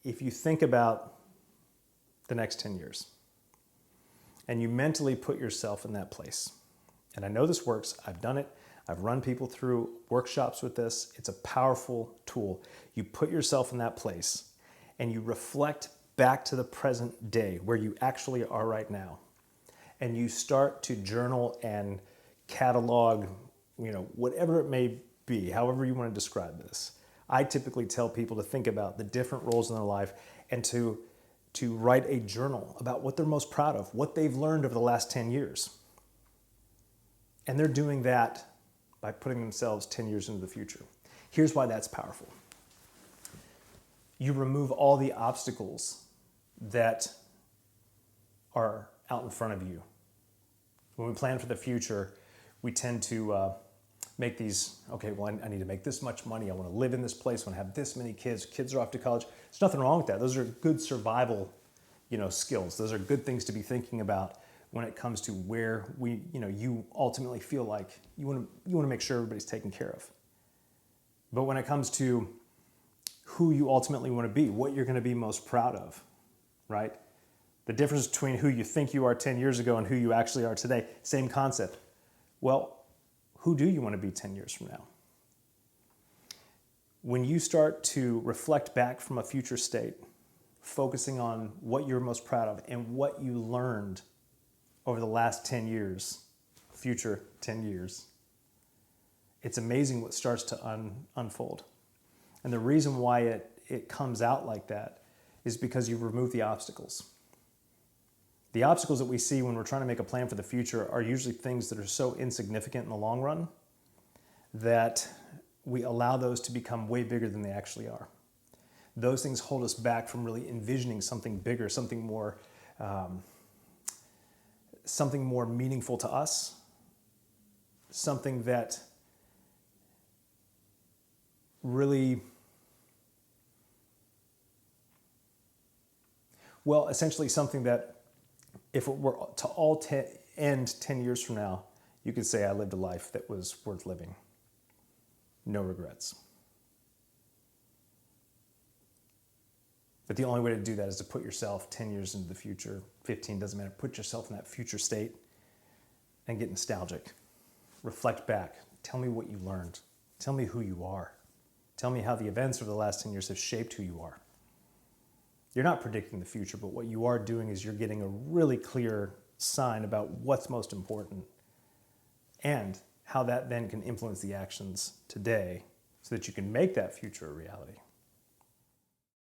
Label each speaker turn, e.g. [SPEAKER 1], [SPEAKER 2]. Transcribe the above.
[SPEAKER 1] if you think about the next 10 years and you mentally put yourself in that place, and I know this works, I've done it, I've run people through workshops with this, it's a powerful tool. You put yourself in that place and you reflect back to the present day where you actually are right now. And you start to journal and catalog, whatever it may be, however you want to describe this. I typically tell people to think about the different roles in their life and to write a journal about what they're most proud of, what they've learned over the last 10 years. And they're doing that by putting themselves 10 years into the future. Here's why that's powerful. You remove all the obstacles that are out in front of you. When we plan for the future, we tend to make these, okay, well, I need to make this much money. I want to live in this place. I want to have this many kids. Kids are off to college. There's nothing wrong with that. Those are good survival, skills. Those are good things to be thinking about when it comes to where you ultimately feel like you want to make sure everybody's taken care of. But when it comes to who you ultimately want to be, what you're going to be most proud of, right? The difference between who you think you are 10 years ago and who you actually are today, same concept. Well, who do you want to be 10 years from now? When you start to reflect back from a future state, focusing on what you're most proud of and what you learned over the last 10 years, future 10 years, it's amazing what starts to unfold. And the reason why it comes out like that is because you remove the obstacles. The obstacles that we see when we're trying to make a plan for the future are usually things that are so insignificant in the long run that we allow those to become way bigger than they actually are. Those things hold us back from really envisioning something bigger, something more meaningful to us, something that really, essentially something that if it were to all end 10 years from now, you could say I lived a life that was worth living. No regrets. But the only way to do that is to put yourself 10 years into the future, 15, doesn't matter. Put yourself in that future state and get nostalgic. Reflect back. Tell me what you learned. Tell me who you are. Tell me how the events of the last 10 years have shaped who you are. You're not predicting the future, but what you are doing is you're getting a really clear sign about what's most important and how that then can influence the actions today so that you can make that future a reality.